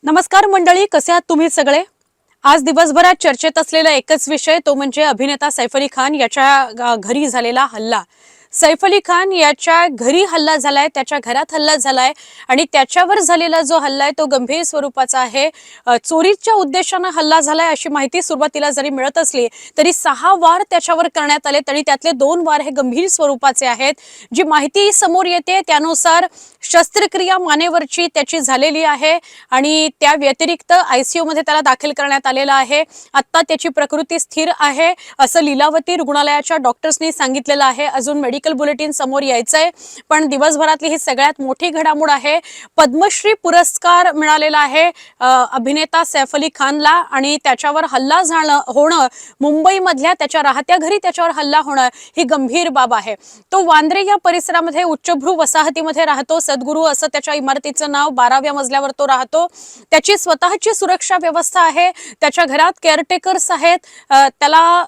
नमस्कार मंडळी, कसे आहात तुम्ही सगळे? आज दिवसभरात चर्चेत असलेला एकच विषय तो म्हणजे अभिनेता सैफ अली खान याच्या घरी झालेला हल्ला. सैफ अली खान याच्या घरी हल्ला झालाय, त्याच्या घरात हल्ला झालाय आणि त्याच्यावर झालेला जो हल्ला आहे तो गंभीर स्वरूपाचा आहे. चोरीच्या उद्देशानं हल्ला झालाय अशी माहिती सुरुवातीला जरी मिळत असली तरी 6 वार त्याच्यावर करण्यात आले आणि त्यातले 2 वार हे गंभीर स्वरूपाचे आहेत. जी माहिती समोर येते त्यानुसार शस्त्रक्रिया मानेवरची त्याची झालेली आहे आणि त्या व्यतिरिक्त आयसीयू मध्ये त्याला दाखल करण्यात आलेलं आहे. आता त्याची प्रकृती स्थिर आहे असं लीलावती रुग्णालयाच्या डॉक्टर्सनी सांगितलेलं आहे. अजून मेडिकल बुलेटिन समोर यायचंय, पण दिवसभरातली ही सगळ्यात मोठी घडामोड आहे. पद्मश्री पुरस्कार मिळालेला आहे अभिनेता सैफ अली खानला आणि त्याच्यावर हल्ला होणं, मुंबईमधल्या त्याच्या राहत्या घरी त्याच्यावर हल्ला होणं ही गंभीर बाब आहे. तो वांद्रे या परिसरामध्ये उच्चभ्रू वसाहतीमध्ये राहतो. सद्गुरू असं त्याच्या इमारतीचं नाव, 12व्या मजल्यावर तो राहतो. त्याची स्वतःची सुरक्षा व्यवस्था आहे. त्याच्या घरात केअरटेकर्स आहेत. त्याला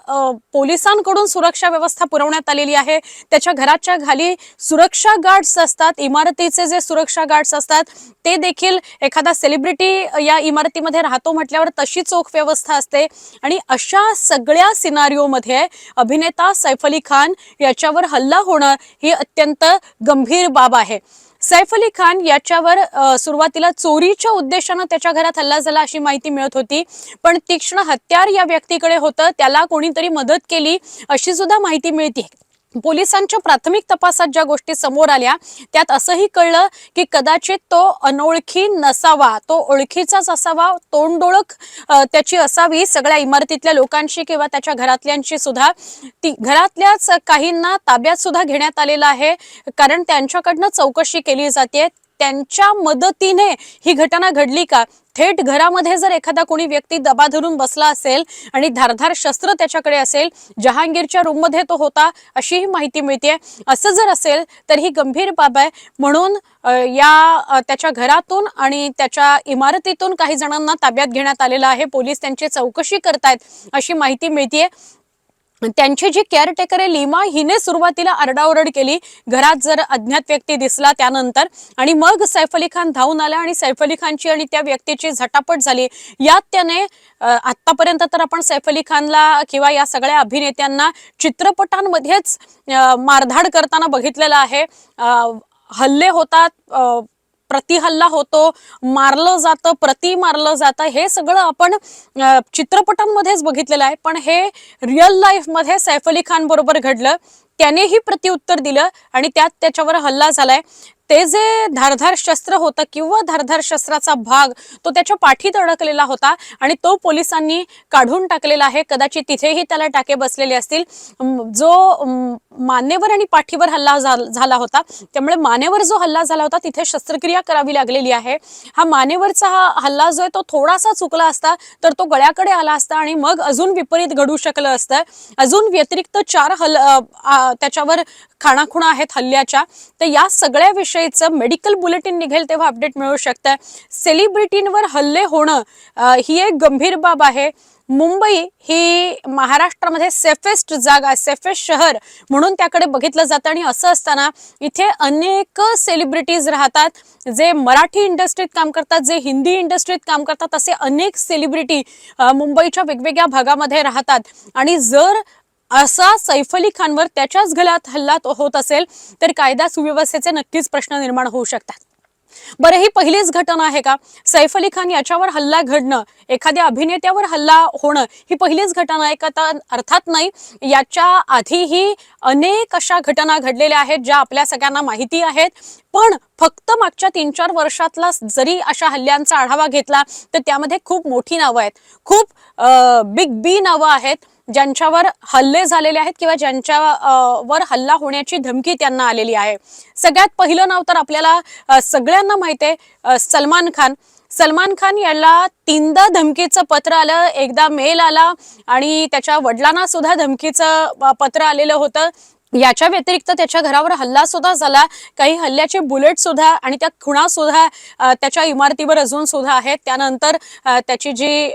पोलिसांकडून सुरक्षा व्यवस्था पुरवण्यात आलेली आहे. त्याच्या घराच्या खाली सुरक्षा गार्ड्स असतात. इमारतीचे जे सुरक्षा गार्ड्स असतात ते देखील, एखादा सेलिब्रिटी या इमारतीमध्ये राहतो म्हटल्यावर तशी चोख व्यवस्था असते. आणि अशा सगळ्या सिनारिओमध्ये अभिनेता सैफ अली खान याच्यावर हल्ला होणं ही अत्यंत गंभीर बाब आहे. सैफ अली खान याच्यावर सुरुवातीला चोरीच्या उद्देशानं त्याच्या घरात हल्ला झाला अशी माहिती मिळत होती, पण तीक्ष्ण हत्यार या व्यक्तीकडे होतं, त्याला कोणीतरी मदत केली अशी सुद्धा माहिती मिळते. पोलिसांच्या प्राथमिक तपासात ज्या गोष्टी समोर आल्या त्यात असंही कळलं की कदाचित तो अनोळखी नसावा, तो ओळखीचाच असावा. तोंडओळख त्याची असावी सगळ्या इमारतीतल्या लोकांशी किंवा त्याच्या घरातल्यांशी सुद्धा. ती घरातल्याच काहींना ताब्यात सुद्धा घेण्यात आलेलं आहे, कारण त्यांच्याकडनं चौकशी केली जाते. त्यांच्या मदतीने ही घटना घडली का? थेट घरामध्ये जर एखादा कोणी व्यक्ती दबा धरून बसला असेल आणि धारधार शस्त्र त्याच्याकडे असेल, जहांगीरच्या रूम मध्ये तो होता अशी ही माहिती मिळते. असं जर असेल तर ही गंभीर बाब आहे. म्हणून त्याच्या घरातून आणि त्याच्या इमारतीतून काही जणांना ताब्यात घेण्यात आलेलं आहे. पोलीस त्यांची चौकशी करतायत अशी माहिती मिळते. त्यांची जी केअरटेकर आहे लीमा, हिने सुरुवातीला आरडाओरड केली घरात जर अज्ञात व्यक्ती दिसला त्यानंतर, आणि मग सैफ अली खान धावून आला आणि सैफ अली खानची आणि त्या व्यक्तीची झटापट झाली. यात त्याने आतापर्यंत तर आपण सैफ अली खानला किंवा या सगळ्या अभिनेत्यांना चित्रपटांमध्येच मारधाड करताना बघितलेलं आहे. हल्ले होतात, प्रतिहल्ला होतो, मारलं जातं, मारलं जातं, हे सगळं आपण चित्रपटांमध्येच बघितलेलं आहे. पण हे रिअल लाईफ मध्ये सैफ अली खान बरोबर घडलं. त्यानेही प्रत्युत्तर दिलं आणि त्यात त्याच्यावर हल्ला झालाय. ते जे धारधार शस्त्र होतं किंवा धारधार शस्त्राचा भाग तो त्याच्या पाठीत अडकलेला होता आणि तो पोलिसांनी काढून टाकलेला आहे. कदाचित तिथेही त्याला टाके बसलेले असतील. जो मानेवर आणि पाठीवर हल्ला झाला होता, त्यामुळे मानेवर जो हल्ला झाला होता तिथे शस्त्रक्रिया करावी लागलेली आहे. हा मानेवरचा हल्ला जो आहे तो थोडासा चुकला असता तर तो गळ्याकडे आला असता आणि मग अजून विपरीत घडू शकलं असतं. अजून व्यतिरिक्त 4 त्याच्यावर खाणाखुणा आहेत हल्ल्याच्या. तर या सगळ्या विषयीचं मेडिकल बुलेटिन निघेल तेव्हा अपडेट मिळू शकतं. सेलिब्रिटींवर हल्ले होणं ही एक गंभीर बाब आहे. मुंबई ही महाराष्ट्रामध्ये सेफेस्ट जागा, सेफेस्ट शहर म्हणून त्याकडे बघितलं जातं आणि असं असताना इथे अनेक सेलिब्रिटीज राहतात. जे मराठी इंडस्ट्रीत काम करतात, जे हिंदी इंडस्ट्रीत काम करतात, असे अनेक सेलिब्रिटी मुंबईच्या वेगवेगळ्या भागामध्ये राहतात. आणि जर असा सैफ अली खानवर त्याच्याच घरात हल्ला होत असेल तर कायदा सुव्यवस्थेचे नक्कीच प्रश्न निर्माण होऊ शकतात. बरं, ही पहिलीच घटना आहे का? सैफ अली खान याच्यावर हल्ला घडणं, एखाद्या अभिनेत्यावर हल्ला होणं ही पहिलीच घटना आहे का? तर अर्थात नाही. याच्या आधीही अनेक अशा घटना घडलेल्या आहेत ज्या आपल्या सगळ्यांना माहिती आहेत. पण फक्त मागच्या 3-4 वर्षातला जरी अशा हल्ल्यांचा आढावा घेतला तर त्यामध्ये खूप मोठी नावं आहेत, खूप बिग बी नावं आहेत ज्यांच्यावर हल्ले झालेले आहेत किंवा ज्यांच्यावर हल्ला होण्याची धमकी त्यांना आलेली आहे. सगळ्यात पहिलं नाव तर आपल्याला सगळ्यांना माहिती आहे, सलमान खान. सलमान खान याला 3दा धमकीचं पत्र आलं. एकदा मेल आला आणि त्याच्या वडिलांना सुद्धा धमकीचं पत्र आलेलं होतं. याच्या व्यतिरिक्त त्याच्या घरावर हल्ला सुद्धा झाला, काही हल्ल्याचे बुलेट सुद्धा आणि त्या खुणा सुद्धा त्याच्या इमारतीवर अजून सुद्धा आहेत. त्यानंतर त्याची जी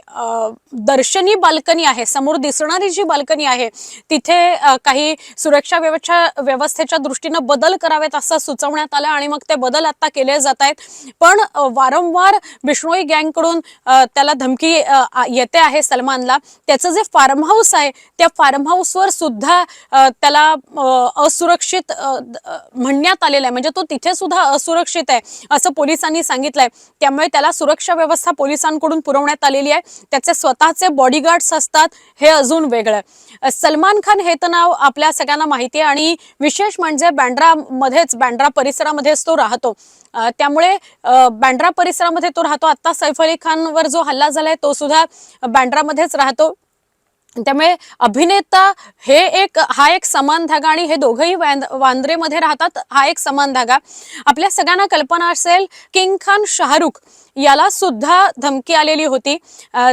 दर्शनी बाल्कनी आहे, समोर दिसणारी जी बाल्कनी आहे, तिथे काही सुरक्षा व्यवस्थेच्या दृष्टीनं बदल करावेत असं सुचवण्यात आलं आणि मग ते बदल आता केले जात आहेत. पण वारंवार बिश्नोई गँगकडून त्याला धमकी येते आहे सलमानला. त्याचं जे फार्म हाऊस आहे त्या फार्म हाऊसवर सुद्धा त्याला असुरक्षित म्हणण्यात आलेलं आहे, म्हणजे तो तिथे सुद्धा असुरक्षित आहे असं पोलिसांनी सांगितलंय. त्यामुळे त्याला सुरक्षा व्यवस्था पोलिसांकडून पुरवण्यात आलेली आहे. त्याचे स्वतःचे बॉडीगार्ड्स असतात, हे अजून वेगळं. सलमान खान हे तर नाव आपल्या सगळ्यांना माहिती आहे आणि विशेष म्हणजे बँड्रा परिसरामध्येच तो राहतो. त्यामुळे बँड्रा परिसरामध्ये तो राहतो. आता सैफ अली खानवर जो हल्ला झालाय तो सुद्धा बँड्रामध्येच राहतो. त्यामुळे अभिनेता हा एक समान धागा आणि हे दोघंही वांद्रेमध्ये राहतात, हा एक समान धागा. आपल्या सगळ्यांना कल्पना असेल किंग खान शाहरुख याला सुद्धा धमकी आलेली होती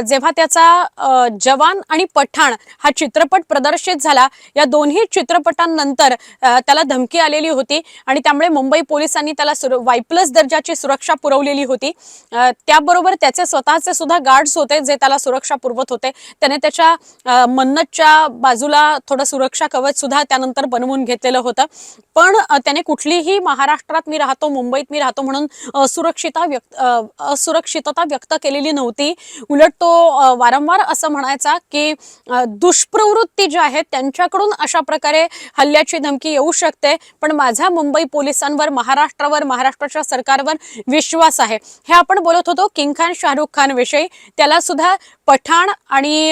जेव्हा त्याचा जवान आणि पठाण हा चित्रपट प्रदर्शित झाला. या दोन्ही चित्रपटांनंतर त्याला धमकी आलेली होती आणि त्यामुळे मुंबई पोलिसांनी त्याला Y+ दर्जाची सुरक्षा पुरवलेली होती. त्याबरोबर त्याचे स्वतःचे सुद्धा गार्ड्स होते जे त्याला सुरक्षा पुरवत होते. त्याने त्याच्या मन्नतच्या बाजूला थोडं सुरक्षा कवच सुद्धा त्यानंतर बनवून घेतलेलं होतं. पण त्याने कुठलीही महाराष्ट्रात मी राहतो, मुंबईत मी राहतो म्हणून असुरक्षितता व्यक्त केलेली नव्हती. उलट तो वारंवार असं म्हणायचा की दुष्प्रवृत्ती ज्या आहेत त्यांच्याकडून अशा प्रकारे हल्ल्याची धमकी येऊ शकते, पण माझा मुंबई पोलिसांवर, महाराष्ट्रावर, महाराष्ट्राच्या सरकारवर विश्वास आहे. हे आपण बोलत होतो किंग खान शाहरुख खान विषयी. त्याला सुद्धा पठाण आणि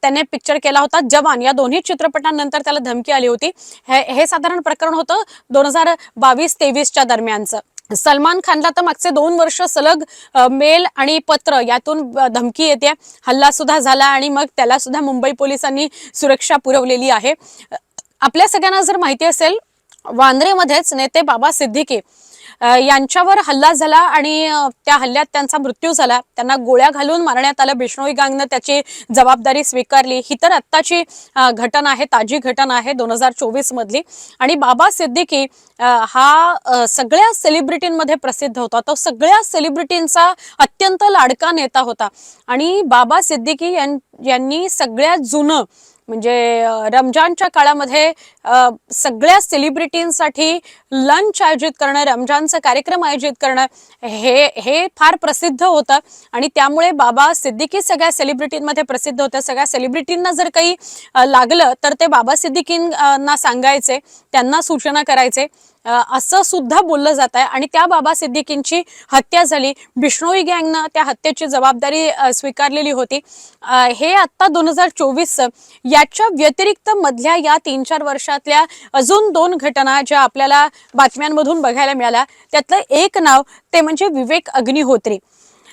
त्याने पिक्चर केला होता जवान, या दोन्ही चित्रपटांनंतर त्याला धमकी आली होती. हे साधारण प्रकरण होतं 2022-23च्या दरम्यानचं. सलमान खानला तर मागचे 2 वर्ष सलग मेल आणि पत्र यातून धमकी येते, हल्ला सुद्धा झाला आणि मग त्याला सुद्धा मुंबई पोलिसांनी सुरक्षा पुरवलेली आहे. आपल्या सगळ्यांना जर माहिती असेल, वांद्रेमध्येच नेते बाबा सिद्दीकी यांच्यावर हल्ला झाला आणि त्या हल्ल्यात त्यांचा मृत्यू झाला. त्यांना गोळ्या घालून मारण्यात आलं. बिश्नोई गँगनं त्याची जबाबदारी स्वीकारली. ही तर आत्ताची घटना आहे, ताजी घटना आहे 2024 मधली. आणि बाबा सिद्दीकी हा सगळ्या सेलिब्रिटींमध्ये प्रसिद्ध होता. तो सगळ्या सेलिब्रिटींचा अत्यंत लाडका नेता होता. आणि बाबा सिद्दीकी यांनी सगळ्यात जुनं म्हणजे रमजानच्या काळामध्ये सगळ्या सेलिब्रिटींसाठी लंच आयोजित करणं, रमजानचा कार्यक्रम आयोजित करणं हे फार प्रसिद्ध होतं. आणि त्यामुळे बाबा सिद्दीकी सगळ्या सेलिब्रिटींमध्ये प्रसिद्ध होते. सगळ्या सेलिब्रिटींना जर काही लागलं तर ते बाबा सिद्दीकींना सांगायचे, त्यांना सूचना करायचे असं सुद्धा बोललं जात आहे. आणि त्या बाबा सिद्दीकींची हत्या झाली. बिश्नोई गँगनं त्या हत्येची जबाबदारी स्वीकारलेली होती. हे आता 2024. याच्या व्यतिरिक्त मधल्या या 3-4 वर्षातल्या अजून 2 घटना ज्या आपल्याला बातम्यांमधून बघायला मिळाल्या, त्यातलं एक नाव ते म्हणजे विवेक अग्निहोत्री.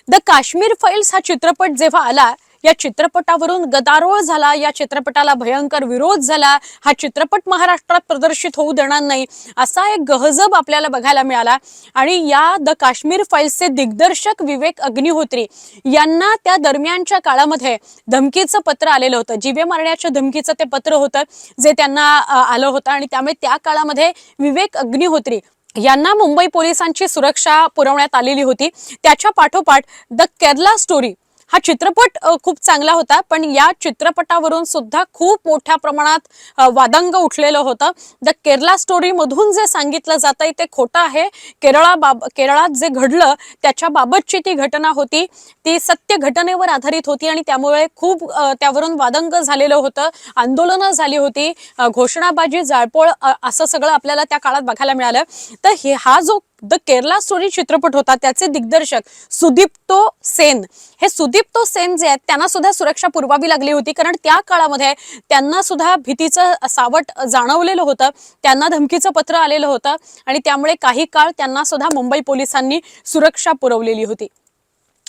द काश्मीर फाईल्स हा चित्रपट जेव्हा आला, या चित्रपटावरून गदारोळ झाला, या चित्रपटाला भयंकर विरोध झाला. हा चित्रपट महाराष्ट्रात प्रदर्शित होऊ देणार नाही असा एक गहजब आपल्याला बघायला मिळाला. आणि या द काश्मीर फाईल्सचे दिग्दर्शक विवेक अग्निहोत्री यांना त्या दरम्यानच्या काळामध्ये धमकीचं पत्र आलेलं होतं. जीवे मारण्याच्या धमकीचं ते पत्र होतं जे त्यांना आलं होतं. आणि त्यामुळे त्या काळामध्ये विवेक अग्निहोत्री यांना मुंबई पोलिसांची सुरक्षा पुरवण्यात आलेली होती. त्याच्या पाठोपाठ द केरला स्टोरी हा चित्रपट खूप चांगला होता, पण या चित्रपटावरून सुद्धा खूप मोठ्या प्रमाणात वादंग उठलेलं होतं. द केरला स्टोरी मधून जे सांगितलं जातंय ते खोटं आहे. केरळात जे घडलं त्याच्या बाबतची ती घटना होती, ती सत्य घटनेवर आधारित होती आणि त्यामुळे खूप त्यावरून वादंग झालेलं होतं, आंदोलनं झाली होती, घोषणाबाजी, जाळपोळ असं सगळं आपल्याला त्या काळात बघायला मिळालं. तर हा जो द केरला स्टोरी चित्रपट होता त्याचे दिग्दर्शक सुदीप्तो सेन, हे सुदीप्तो सेन जे आहेत त्यांना सुद्धा सुरक्षा पुरवावी लागली होती, कारण त्या काळामध्ये त्यांना सुद्धा भीतीचं सावट जाणवलेलं होतं, त्यांना धमकीचं पत्र आलेलं होतं आणि त्यामुळे काही काळ त्यांना सुद्धा मुंबई पोलिसांनी सुरक्षा पुरवलेली होती.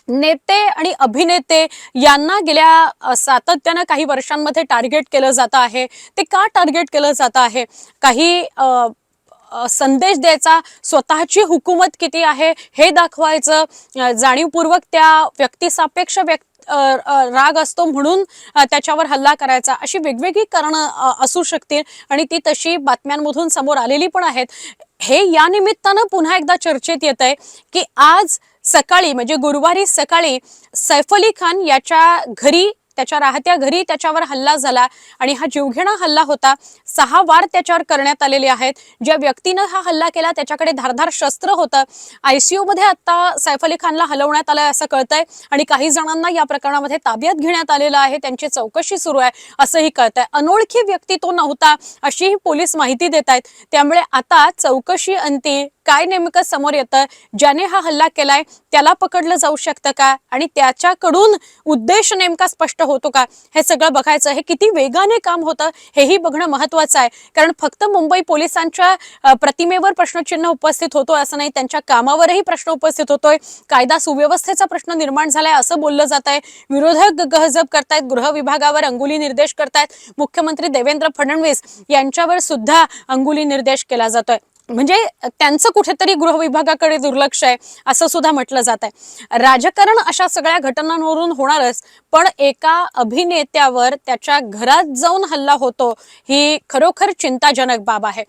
नेते आणि अभिनेते यांना गेल्या सातत्यानं काही वर्षांमध्ये टार्गेट केलं जात आहे. ते का टार्गेट केलं जात आहे? काही संदेश द्यायचा, स्वतःची हुकूमत किती आहे हे दाखवायचं, जाणीवपूर्वक त्या व्यक्तिसापेक्ष राग असतो म्हणून त्याच्यावर हल्ला करायचा, अशी वेगवेगळी कारणं असू शकतील आणि ती तशी बातम्यांमधून समोर आलेली पण आहेत. हे या निमित्तानं पुन्हा एकदा चर्चेत येत आहे की आज सकाळी म्हणजे गुरुवारी सकाळी सैफ अली खान याच्या घरी, त्याच्या राहत्या घरी त्याच्यावर हल्ला झाला आणि हा जीवघेणा हल्ला होता. 6 वार त्याच्यावर करण्यात आलेले आहेत. ज्या व्यक्तीनं हा हल्ला केला त्याच्याकडे धारधार शस्त्र होतं. ICU मध्ये आता सैफ अली खानला हलवण्यात आलंय असं कळतंय आणि काही जणांना या प्रकरणामध्ये ताब्यात घेण्यात आलेलं आहे, त्यांची चौकशी सुरू आहे असंही कळतंय. अनोळखी व्यक्ती तो नव्हता अशीही पोलीस माहिती देत आहेत. त्यामुळे आता चौकशी अंती काय नेमकं समोर येतं, ज्याने हा हल्ला केलाय त्याला पकडलं जाऊ शकतं का आणि त्याच्याकडून उद्देश नेमका स्पष्ट होतो का, हे सगळं बघायचं. हे किती वेगाने काम होतं हेही बघणं महत्वाचं आहे. कारण फक्त मुंबई पोलिसांच्या प्रतिमेवर प्रश्नचिन्ह उपस्थित होतोय असं नाही, त्यांच्या कामावरही प्रश्न उपस्थित होतोय. कायदा सुव्यवस्थेचा प्रश्न निर्माण झालाय असं बोललं जात आहे. विरोधक गहजब करतायत, गृह विभागावर अंगुली निर्देश करतायत, मुख्यमंत्री देवेंद्र फडणवीस यांच्यावर सुद्धा अंगुली निर्देश केला जातोय. म्हणजे त्यांचं कुठेतरी गृह विभागाकडे दुर्लक्ष आहे असं सुद्धा म्हटलं जात आहे. राजकारण अशा सगळ्या घटनांवरून होणारच, पण एका अभिनेत्यावर त्याच्या घरात जाऊन हल्ला होतो ही खरोखर चिंताजनक बाब आहे.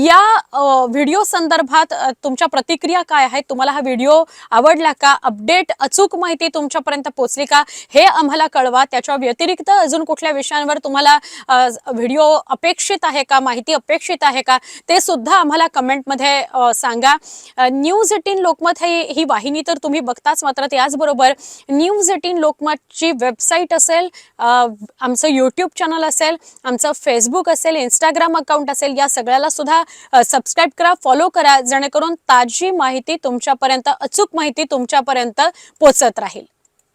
या व्हिडिओ संदर्भात तुमच्या प्रतिक्रिया काय आहेत? तुम्हाला हा व्हिडिओ आवडला का? अपडेट अचूक माहिती तुमच्यापर्यंत पोहोचली का हे आम्हाला कळवा. त्याच्या व्यतिरिक्त अजून कुठल्या विषयांवर तुम्हाला व्हिडिओ अपेक्षित आहे का, माहिती अपेक्षित आहे का, ते सुद्धा आम्हाला कमेंटमध्ये सांगा. न्यूज18 लोकमत ही वाहिनी तर तुम्ही बघताच, मात्र त्याचबरोबर न्यूज18 लोकमतची वेबसाईट असेल, आमचं यूट्यूब चॅनल असेल, आमचं फेसबुक असेल, इंस्टाग्राम अकाउंट असेल, या सगळ्याला सुद्धा सबस्क्राईब करा, फॉलो करा, जेणेकरून ताजी माहिती तुमच्यापर्यंत, अचूक माहिती तुमच्यापर्यंत पोहोचत राहील.